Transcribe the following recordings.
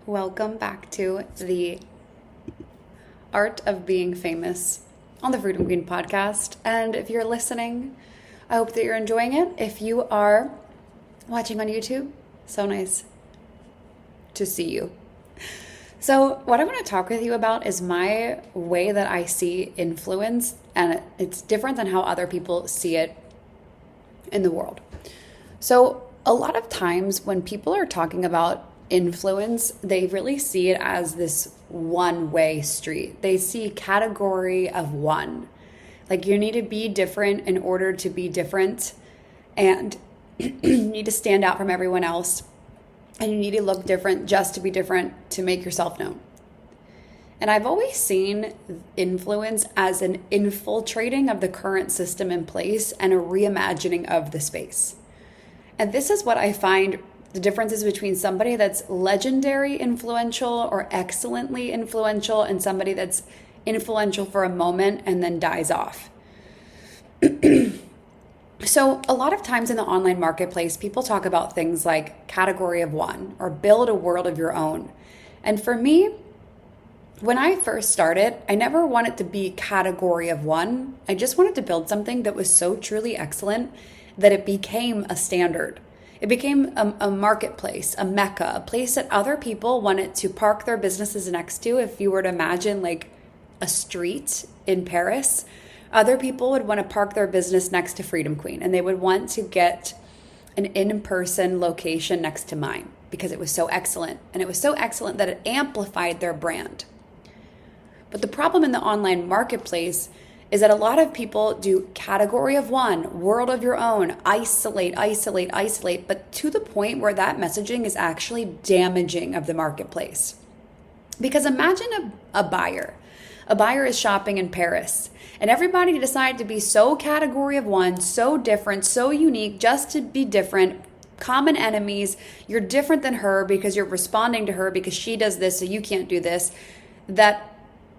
Welcome back to the Art of Being Famous on the Freedom Queen podcast. And if you're listening, I hope that you're enjoying it. If you are watching on YouTube, so nice to see you. So what I want to talk with you about is my way that I see influence, and it's different than how other people see it in the world. So a lot of times when people are talking about influence, they really see it as this one-way street. They see category of one. Like you need to be different in order to be different, and you need to stand out from everyone else, and you need to look different just to be different to make yourself known. And I've always seen influence as an infiltrating of the current system in place and a reimagining of the space. And this is what I find the differences between somebody that's legendary influential or excellently influential and somebody that's influential for a moment and then dies off. So a lot of times in the online marketplace, people talk about things like category of one or build a world of your own. And for me, when I first started, I never wanted to be category of one. I just wanted to build something that was so truly excellent that it became a standard. It became a marketplace, a mecca, a place that other people wanted to park their businesses next to. If you were to imagine like a street in Paris, other people would want to park their business next to Freedom Queen, and they would want to get an in-person location next to mine because it was so excellent. And it was so excellent that it amplified their brand. But the problem in the online marketplace is that a lot of people do category of one, world of your own, isolate, but to the point where that messaging is actually damaging of the marketplace. Because imagine a buyer. A buyer is shopping in Paris, and everybody decided to be so category of one, so different, so unique, just to be different, common enemies. You're different than her because you're responding to her because she does this, so you can't do this. That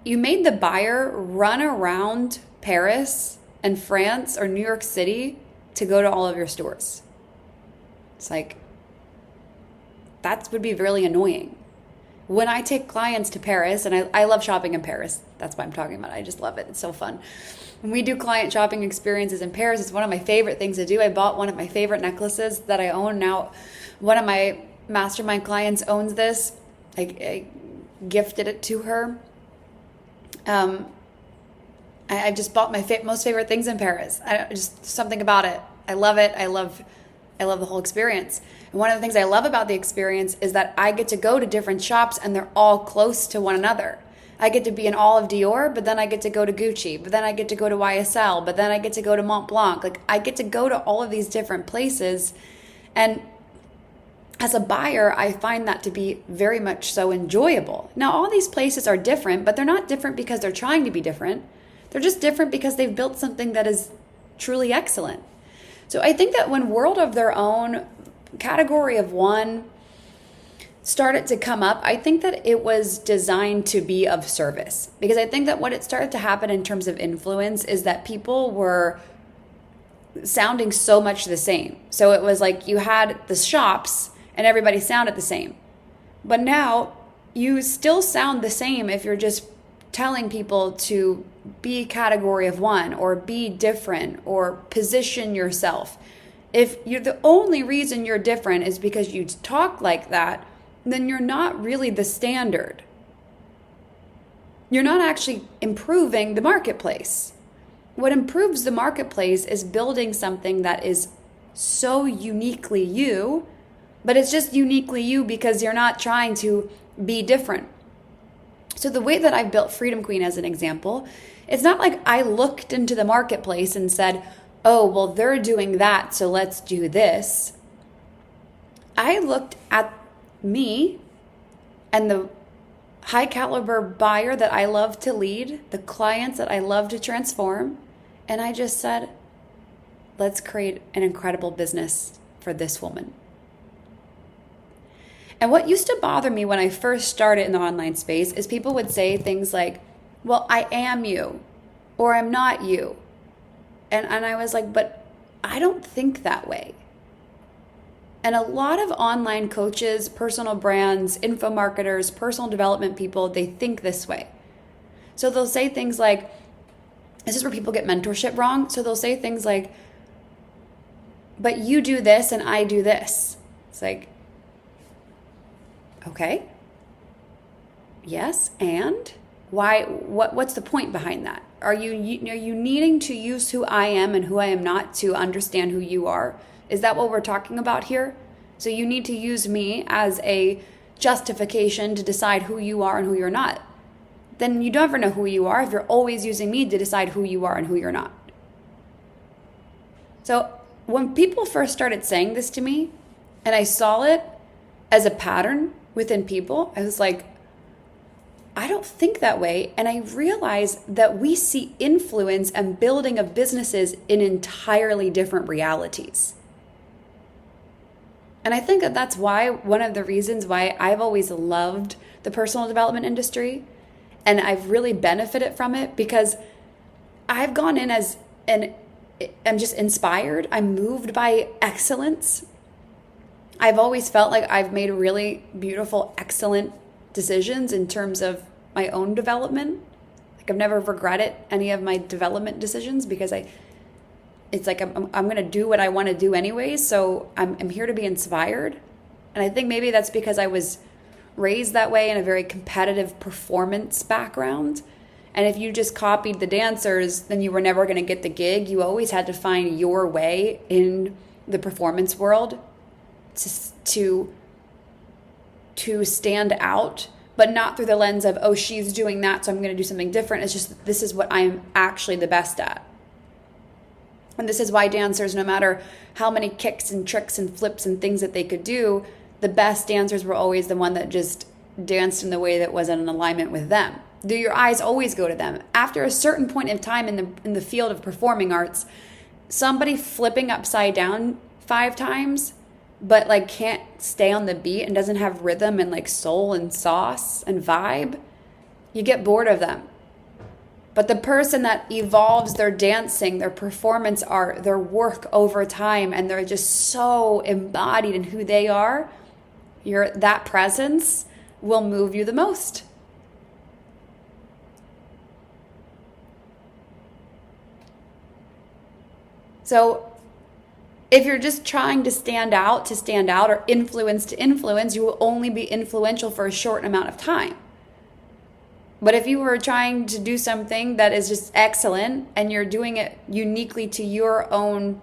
you made the buyer run around Paris and France or New York City to go to all of your stores. It's like, that would be really annoying. When I take clients to Paris, and I love shopping in Paris. That's what I'm talking about. I just love it. It's so fun. When we do client shopping experiences in Paris, it's one of my favorite things to do. I bought one of my favorite necklaces that I own now. One of my mastermind clients owns this. I gifted it to her. I just bought my most favorite things in Paris. Just something about it. I love it. I love the whole experience. And one of the things I love about the experience is that I get to go to different shops and they're all close to one another. I get to be in all of Dior, but then I get to go to Gucci, but then I get to go to YSL, but then I get to go to Mont Blanc. Like I get to go to all of these different places. And as a buyer, I find that to be very much so enjoyable. Now, all these places are different, but they're not different because they're trying to be different. They're just different because they've built something that is truly excellent. So I think that when world of their own, category of one started to come up, I think that it was designed to be of service. Because I think that what it started to happen in terms of influence is that people were sounding so much the same. So it was like you had the shops and everybody sounded the same. But now you still sound the same if you're just telling people to be category of one or be different or position yourself. If you're the only reason you're different is because you talk like that, then you're not really the standard. You're not actually improving the marketplace. What improves the marketplace is building something that is so uniquely you, but it's just uniquely you because you're not trying to be different. So the way that I've built Freedom Queen as an example, it's not like I looked into the marketplace and said, oh, well, they're doing that, so let's do this. I looked at me and the high caliber buyer that I love to lead, the clients that I love to transform, and I just said, let's create an incredible business for this woman. And what used to bother me when I first started in the online space is people would say things like, well, I am you, or I'm not you. And I was like, but I don't think that way. And a lot of online coaches, personal brands, info marketers, personal development people, they think this way. So they'll say things like, this is where people get mentorship wrong. So they'll say things like, but you do this and I do this. It's like, okay, yes, and why? What's the point behind that? Are you needing to use who I am and who I am not to understand who you are? Is that what we're talking about here? So you need to use me as a justification to decide who you are and who you're not. Then you never know who you are if you're always using me to decide who you are and who you're not. So when people first started saying this to me, and I saw it as a pattern within people, I was like, I don't think that way. And I realized that we see influence and building of businesses in entirely different realities. And I think that that's why, one of the reasons why I've always loved the personal development industry, and I've really benefited from it, because I've gone in as I'm just inspired. I'm moved by excellence. I've always felt like I've made really beautiful, excellent decisions in terms of my own development. Like I've never regretted any of my development decisions, because it's like I'm going to do what I want to do anyways. So I'm here to be inspired. And I think maybe that's because I was raised that way in a very competitive performance background. And if you just copied the dancers, then you were never going to get the gig. You always had to find your way in the performance world to stand out, but not through the lens of, oh, she's doing that, so I'm going to do something different. It's just, this is what I'm actually the best at. And this is why dancers, no matter how many kicks and tricks and flips and things that they could do, the best dancers were always the one that just danced in the way that was in alignment with them. Do your eyes always go to them? After a certain point in time in the field of performing arts, somebody flipping upside down 5 times, but like can't stay on the beat and doesn't have rhythm and like soul and sauce and vibe, you get bored of them. But the person that evolves their dancing, their performance art, their work over time, and they're just so embodied in who they are, that presence will move you the most. So if you're just trying to stand out, or influence to influence, you will only be influential for a short amount of time. But if you were trying to do something that is just excellent and you're doing it uniquely to your own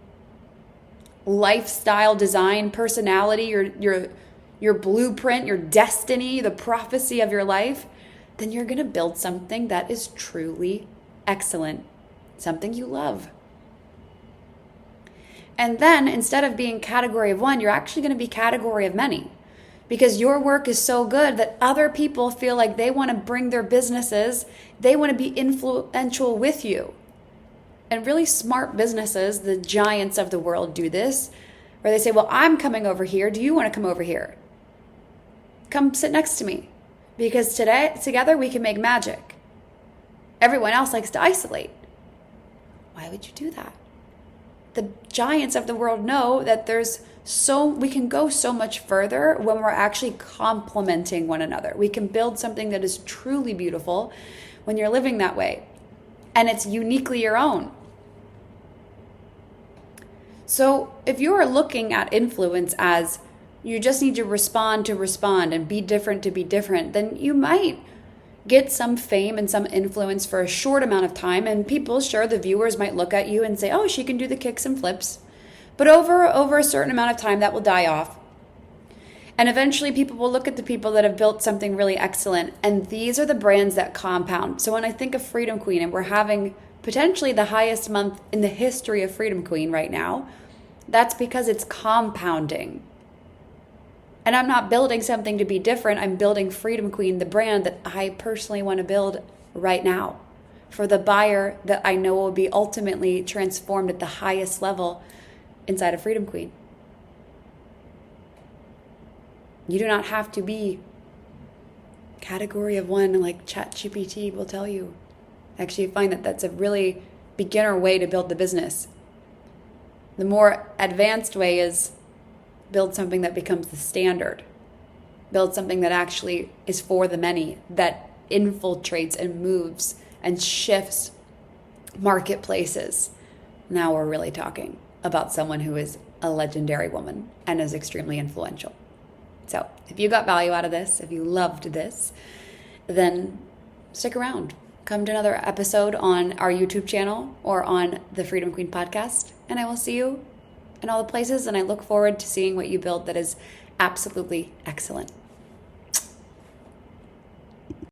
lifestyle, design, personality, your blueprint, your destiny, the prophecy of your life, then you're going to build something that is truly excellent, something you love. And then instead of being category of one, you're actually going to be category of many, because your work is so good that other people feel like they want to bring their businesses, they want to be influential with you. And really smart businesses, the giants of the world, do this, where they say, well, I'm coming over here. Do you want to come over here? Come sit next to me, because together we can make magic. Everyone else likes to isolate. Why would you do that? The giants of the world know that we can go so much further when we're actually complementing one another. We can build something that is truly beautiful when you're living that way, and it's uniquely your own. So if you are looking at influence as you just need to respond and be different to be different, then you might get some fame and some influence for a short amount of time, and the viewers might look at you and say, oh, she can do the kicks and flips. But over a certain amount of time, that will die off. And eventually people will look at the people that have built something really excellent, and these are the brands that compound. So when I think of Freedom Queen, and we're having potentially the highest month in the history of Freedom Queen right now, that's because it's compounding. And I'm not building something to be different. I'm building Freedom Queen, the brand that I personally want to build right now for the buyer that I know will be ultimately transformed at the highest level inside of Freedom Queen. You do not have to be category of one like ChatGPT will tell you. Actually, I find that that's a really beginner way to build the business. The more advanced way is build something that becomes the standard. Build something that actually is for the many, that infiltrates and moves and shifts marketplaces. Now we're really talking about someone who is a legendary woman and is extremely influential. So if you got value out of this, if you loved this, then stick around. Come to another episode on our YouTube channel or on the Freedom Queen podcast, and I will see you in all the places, and I look forward to seeing what you build that is absolutely excellent.